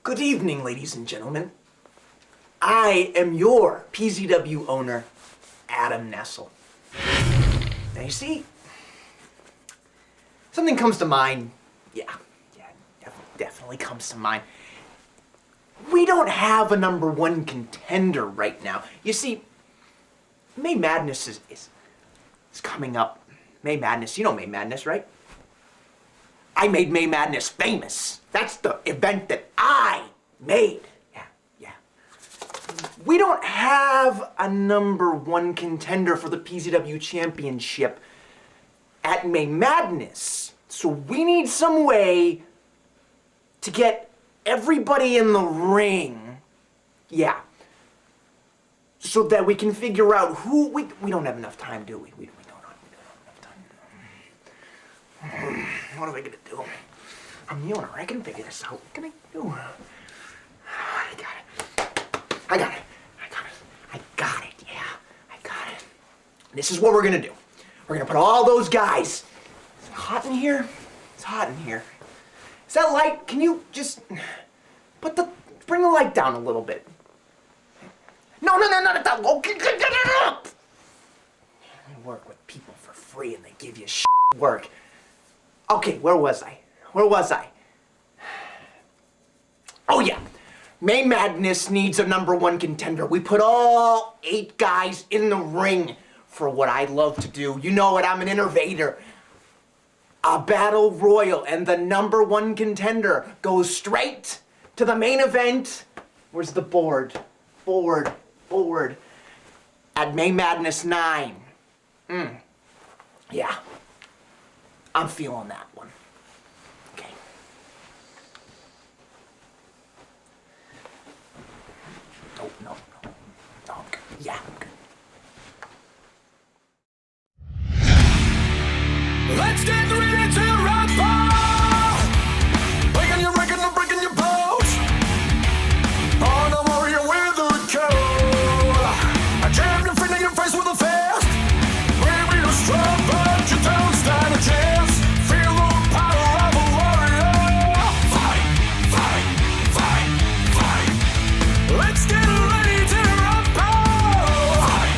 Good evening, ladies and gentlemen. I am your PZW owner, Adam Nestle. Now you see, something comes to mind. Definitely comes to mind. We don't have a #1 contender right now. You see, May Madness is coming up. May Madness, you know May Madness, right? I made May Madness famous. That's the event that I made. Yeah. We don't have a #1 contender for the PZW Championship at May Madness. So we need some way to get everybody in the ring. Yeah. So that we can figure out who... We don't have enough time, do we? We don't have enough time. What am I gonna do? I'm the owner. I can figure this out. What can I do? I got it. Yeah, I got it. This is what we're gonna do. We're gonna put all those guys. Is it hot in here? It's hot in here. Is that light? Can you just bring the light down a little bit? No, not at that low. Get it up. You work with people for free and they give you work. Okay, where was I? Oh yeah, May Madness needs a #1 contender. We put all 8 guys in the ring for what I love to do. You know it, I'm an innovator. A battle royal, and the #1 contender goes straight to the main event. Where's the board? Board. At May Madness 9. Yeah. I'm feeling that one. Okay. No. I'm good. Yeah, I'm good. Let's get ready to rumble! Breaking your bones. On a warrior with a cold. I jammed your feet in your face with a fist. Maybe you're strong, but you don't stand a chance. Feel the power of a warrior. Fight. Let's get ready to rumble! Fight.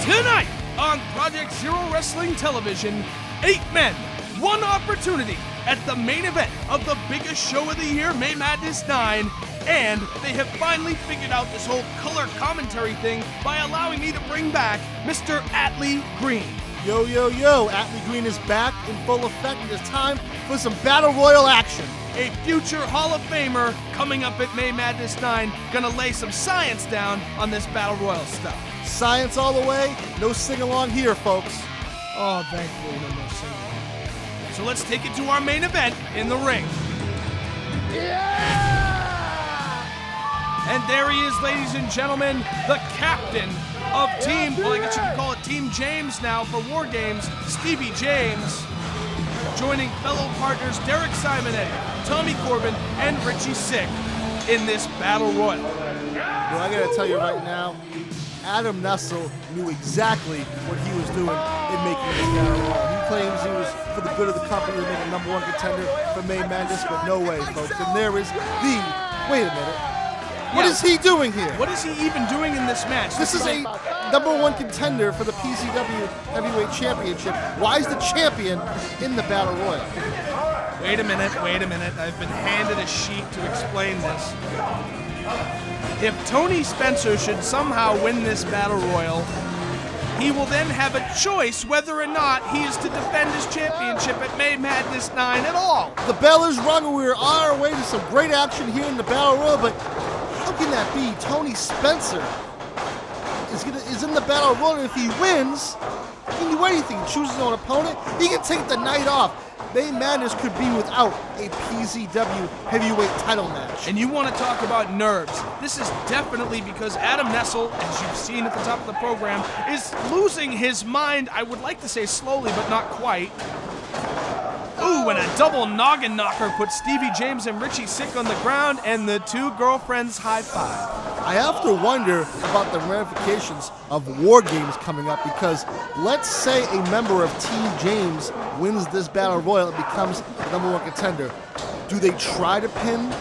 Tonight on Project Zero Wrestling Television, 8 men, 1 opportunity at the main event of the biggest show of the year, May Madness 9, and they have finally figured out this whole color commentary thing by allowing me to bring back Mr. Atlee Greene. Yo, Atlee Greene is back in full effect, and it's time for some Battle Royal action. A future Hall of Famer coming up at May Madness 9, gonna lay some science down on this Battle Royal stuff. Science all the way, no sing-along here, folks. Oh, thankfully, no more singing. So let's take it to our main event in the ring. And there he is, ladies and gentlemen, the captain of Team, well, I guess you could call it Team James now for Wargames, Stevie James, joining fellow partners Derek Simonetti, Tommy Corbin, and Richie Sick in this Battle Royal. Well, I gotta tell you right now, Adam Nestle knew exactly what he was doing in making this Battle Royal. He claims he was for the good of the company to make a #1 contender for May Madness, but no way, folks. And there is wait a minute. What is he doing here? What is he even doing in this match? This is a #1 contender for the PZW Heavyweight Championship. Why is the champion in the Battle Royal? Wait a minute. I've been handed a sheet to explain this. If Tony Spencer should somehow win this Battle Royal, he will then have a choice whether or not he is to defend his championship at May Madness 9 at all. The bell is rung and we're on our way to some great action here in the Battle Royal, but how can that be? Tony Spencer is in the Battle Royal, and if he wins, he can do anything. Choose his own opponent. He can take the night off. May Madness could be without a PZW Heavyweight Title match. And you want to talk about nerves. This is definitely because Adam Nestle, as you've seen at the top of the program, is losing his mind. I would like to say slowly, but not quite. Ooh, and a double noggin knocker puts Stevie James and Richie Sick on the ground, and the two girlfriends high five. I have to wonder about the ramifications of Wargames coming up, because let's say a member of Team James wins this Battle Royal and becomes the #1 contender. Do they try to pin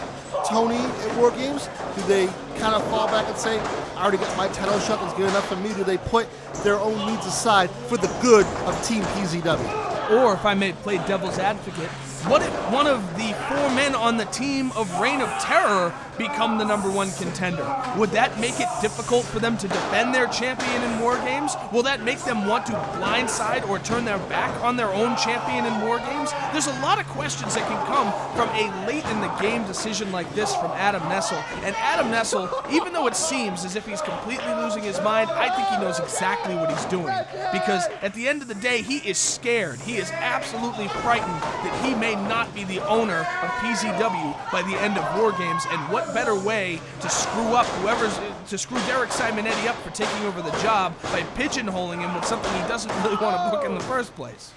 Tony at Wargames? Do they kind of fall back and say, I already got my title shot, that's good enough for me? Do they put their own needs aside for the good of Team PZW? Or, if I may play devil's advocate, what if one of the 4 men on the team of Reign of Terror become the #1 contender? Would that make it difficult for them to defend their champion in War Games? Will that make them want to blindside or turn their back on their own champion in War Games? There's a lot of questions that can come from a late in the game decision like this from Adam Nestle. And Adam Nestle, even though it seems as if he's completely losing his mind, I think he knows exactly what he's doing. Because at the end of the day, he is scared. He is absolutely frightened that he may not be the owner of PZW by the end of War Games. And what better way to screw Derek Simonetti up for taking over the job by pigeonholing him with something he doesn't really want to book in the first place?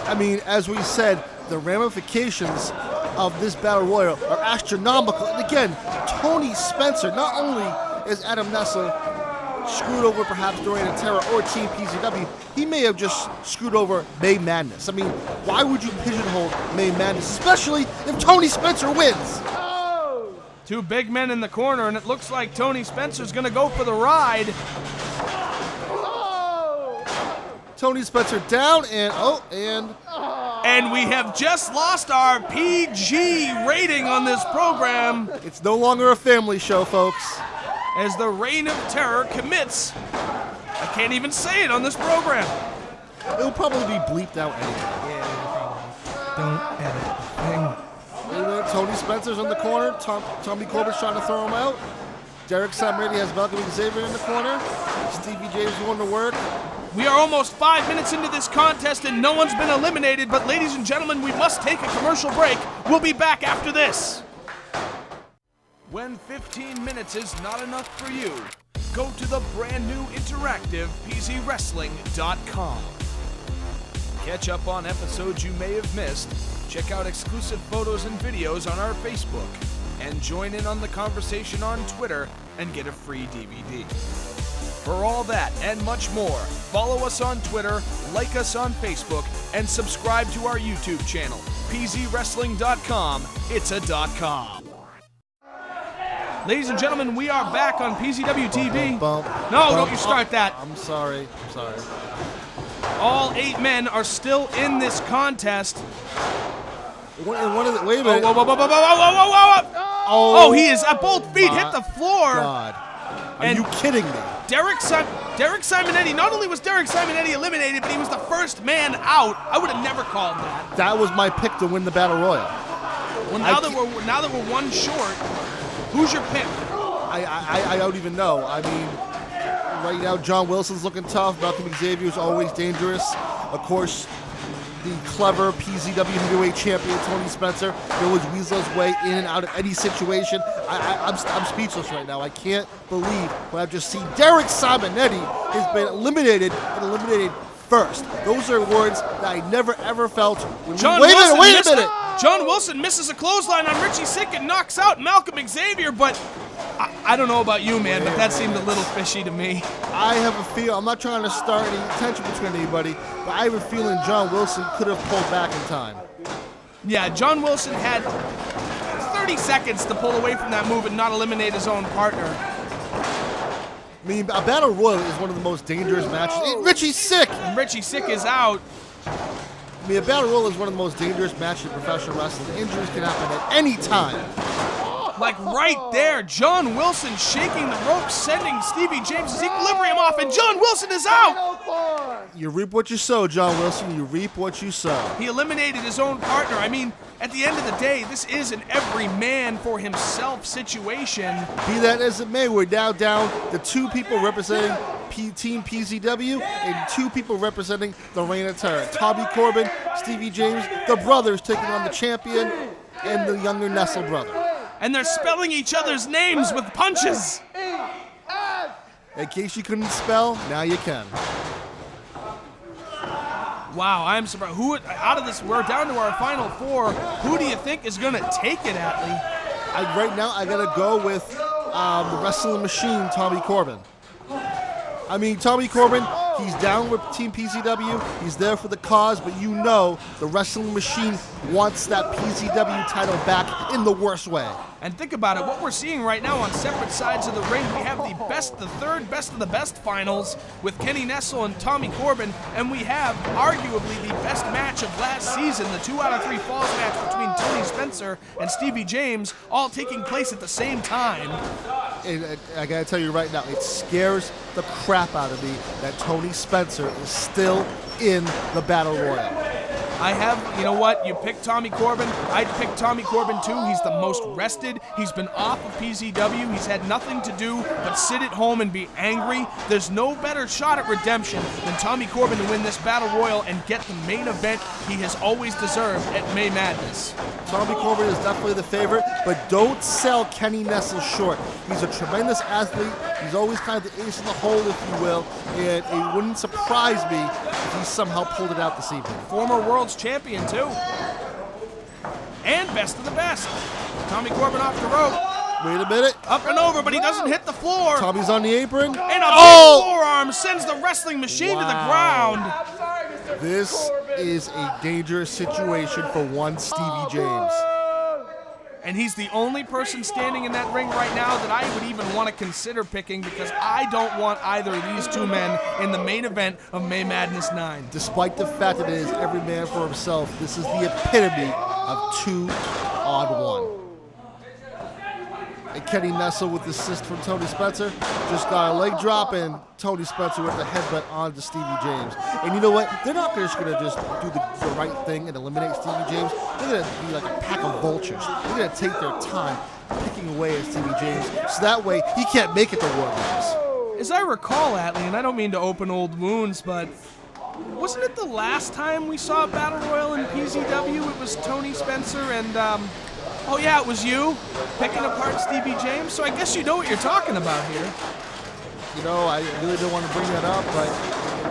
I mean, as we said, the ramifications of this Battle Royal are astronomical. And again, Tony Spencer, not only is Adam Nestle screwed over perhaps during a Terror or Team PZW, he may have just screwed over May Madness. I mean, why would you pigeonhole May Madness, especially if Tony Spencer wins? Two big men in the corner, and it looks like Tony Spencer's going to go for the ride. Tony Spencer down, and And we have just lost our PG rating on this program it's no longer a family show, folks. as the Reign of Terror commits. I can't even say it on this program. It'll probably be bleeped out anyway. Don't edit the thing. Wait a minute, Tony Spencer's in the corner. Tommy Corbin's trying to throw him out. Derek Simonetti has Malcolm Xavier in the corner. Stevie James going to work. We are almost 5 minutes into this contest and no one's been eliminated, but ladies and gentlemen, we must take a commercial break. We'll be back after this. When 15 minutes is not enough for you, go to the brand new interactive PZWrestling.com. Catch up on episodes you may have missed, check out exclusive photos and videos on our Facebook, and join in on the conversation on Twitter and get a free DVD. For all that and much more, follow us on Twitter, like us on Facebook, and subscribe to our YouTube channel, PZWrestling.com. It's a .com. Ladies and gentlemen, we are back on PZW TV. Don't you start that. I'm sorry. All 8 men are still in this contest. Wait a minute. Oh, he is at both feet, hit the floor. God. Are you kidding me? Derek Simonetti, not only was Derek Simonetti eliminated, but he was the first man out. I would have never called that. That was my pick to win the Battle Royal. Well, now that we're one short, who's your pick? I don't even know. I mean, right now, John Wilson's looking tough. Malcolm Xavier's always dangerous. Of course, the clever PZW heavyweight champion, Tony Spencer, he always weasels his way in and out of any situation. I'm speechless right now. I can't believe what I've just seen. Derek Simonetti has been eliminated and eliminated first. Those are words that I never ever felt. Wait a minute. John Wilson misses a clothesline on Richie Sick and knocks out Malcolm Xavier, but I don't know about you, man, but that seemed a little fishy to me. I have a feel, I'm not trying to start any tension between anybody, but I have a feeling John Wilson could have pulled back in time. Yeah, John Wilson had 30 seconds to pull away from that move and not eliminate his own partner. I mean, a Battle Royal is one of the most dangerous matches. Richie's sick! And Richie Sick is out. I mean, a Battle Royal is one of the most dangerous matches in professional wrestling. Injuries can happen at any time. Like right there, John Wilson shaking the ropes, sending Stevie James' equilibrium off, and John Wilson is out! You reap what you sow, John Wilson. You reap what you sow. He eliminated his own partner. I mean, at the end of the day, this is an every man for himself situation. Be that as it may, we're now down to 2 people representing Team PZW and 2 people representing the Reign of Terror. Tommy Corbin, Stevie James, the brothers taking on the champion, and the younger Nestle brother. And they're spelling each other's names with punches. In case you couldn't spell, now you can. Wow, I'm surprised. Who out of this? We're down to our final 4. Who do you think is going to take it, Atlee? Right now, I gotta go with the wrestling machine, Tommy Corbin. I mean, Tommy Corbin, he's down with Team PZW. He's there for the cause, but you know the wrestling machine wants that PZW title back in the worst way. And think about it, what we're seeing right now on separate sides of the ring, we have the third best of the best finals with Kenny Nestle and Tommy Corbin, and we have arguably the best match of last season, the 2 out of 3 falls match between Tony Spencer and Stevie James, all taking place at the same time. And I gotta tell you right now, it scares the crap out of me that Tony Spencer is still in the Battle Royal. You know what? You picked Tommy Corbin. I'd pick Tommy Corbin too. He's the most rested. He's been off of PZW. He's had nothing to do but sit at home and be angry. There's no better shot at redemption than Tommy Corbin to win this Battle Royal and get the main event he has always deserved at May Madness. Tommy Corbin is definitely the favorite, but don't sell Kenny Nestle short. He's a tremendous athlete. He's always kind of the ace in the hole, if you will, and it wouldn't surprise me if he somehow pulled it out this evening. Former world's champion, too. And best of the best. Tommy Corbin off the rope. Wait a minute. Up and over, but he doesn't hit the floor. Tommy's on the apron. And a big forearm sends the wrestling machine to the ground. This is a dangerous situation for one Stevie James. And he's the only person standing in that ring right now that I would even want to consider picking, because I don't want either of these two men in the main event of May Madness 9. Despite the fact that it is every man for himself, this is the epitome of 2 on 1. And Kenny Nestle with the assist from Tony Spencer just got a leg drop, and Tony Spencer with the headbutt onto Stevie James. And you know what? They're not just going to just do the right thing and eliminate Stevie James. They're going to be like a pack of vultures. They're going to take their time picking away at Stevie James, so that way he can't make it to Wargames. As I recall, Atlee, and I don't mean to open old wounds, but wasn't it the last time we saw a Battle Royal in PZW? It was Tony Spencer and, oh yeah, it was you picking apart Stevie James, so I guess you know what you're talking about here. You know, I really don't want to bring that up, but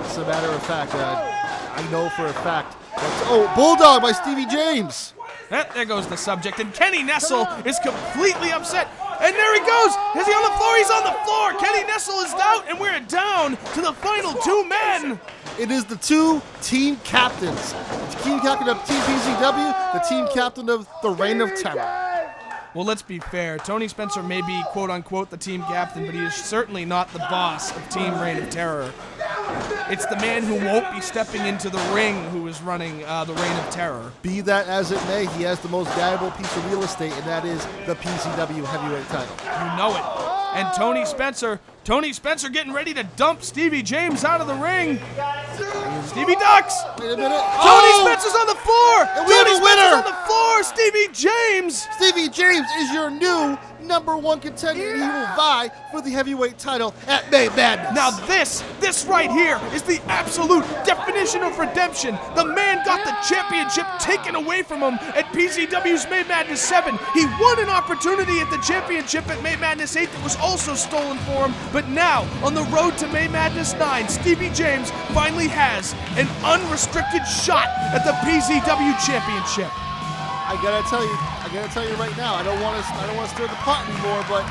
it's a matter of fact. I know for a fact that, Bulldog by Stevie James. There goes the subject, and Kenny Nestle is completely upset. And there he goes. Is he on the floor? He's on the floor. Kenny Nestle is out, and we're down to the final 2 men. It is the 2 team captains. The team captain of Team PZW, the team captain of the Reign of Terror. Well, let's be fair. Tony Spencer may be, quote-unquote, the team captain, but he is certainly not the boss of Team Reign of Terror. It's the man who won't be stepping into the ring who is running the Reign of Terror. Be that as it may, he has the most valuable piece of real estate, and that is the PZW heavyweight title. You know it. And Tony Spencer getting ready to dump Stevie James out of the ring. Stevie ducks. Wait a minute. Tony Spencer's on the floor. And we have a winner. On the floor. Stevie James. Stevie James is your new #1 contender, and he will vie for the heavyweight title at May Madness. Now this right here is the absolute definition of redemption. The man got the championship taken away from him at PZW's May Madness 7. He won an opportunity at the championship at May Madness 8 that was also stolen for him. But now, on the road to May Madness 9, Stevie James finally has an unrestricted shot at the PZW championship. I gotta tell you right now, I don't want to stir the pot anymore, but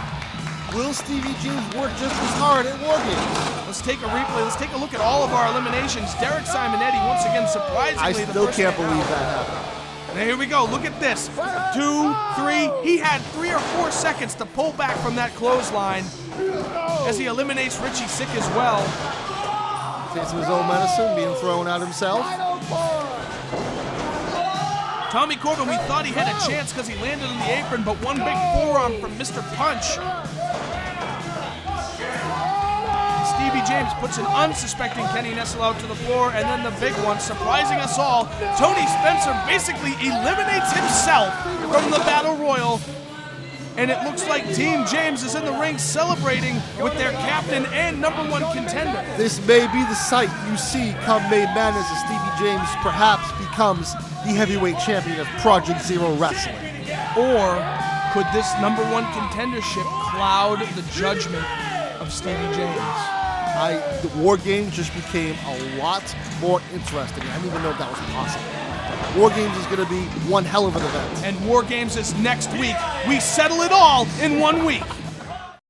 will Stevie James work just as hard at Wargames? Let's take a replay. Let's take a look at all of our eliminations. Derek Simonetti, once again, surprisingly, I still can't believe that happened. Now here we go. Look at this. 2, 3. He had 3 or 4 seconds to pull back from that clothesline as he eliminates Richie Sick as well. Takes his own medicine, being thrown out himself. Tommy Corbin, we thought he had a chance because he landed on the apron, but one big forearm from Mr. Punch. Stevie James puts an unsuspecting Kenny Nestle out to the floor, and then the big one, surprising us all, Tony Spencer basically eliminates himself from the Battle Royal. And it looks like Team James is in the ring celebrating with their captain and #1 contender. This may be the sight you see come May Madness as Stevie James perhaps becomes the heavyweight champion of Project Zero Wrestling. Or could this #1 contendership cloud the judgment of Stevie James? The War Games just became a lot more interesting. I didn't even know if that was possible. War Games is going to be one hell of an event. And War Games is next week. We settle it all in 1 week.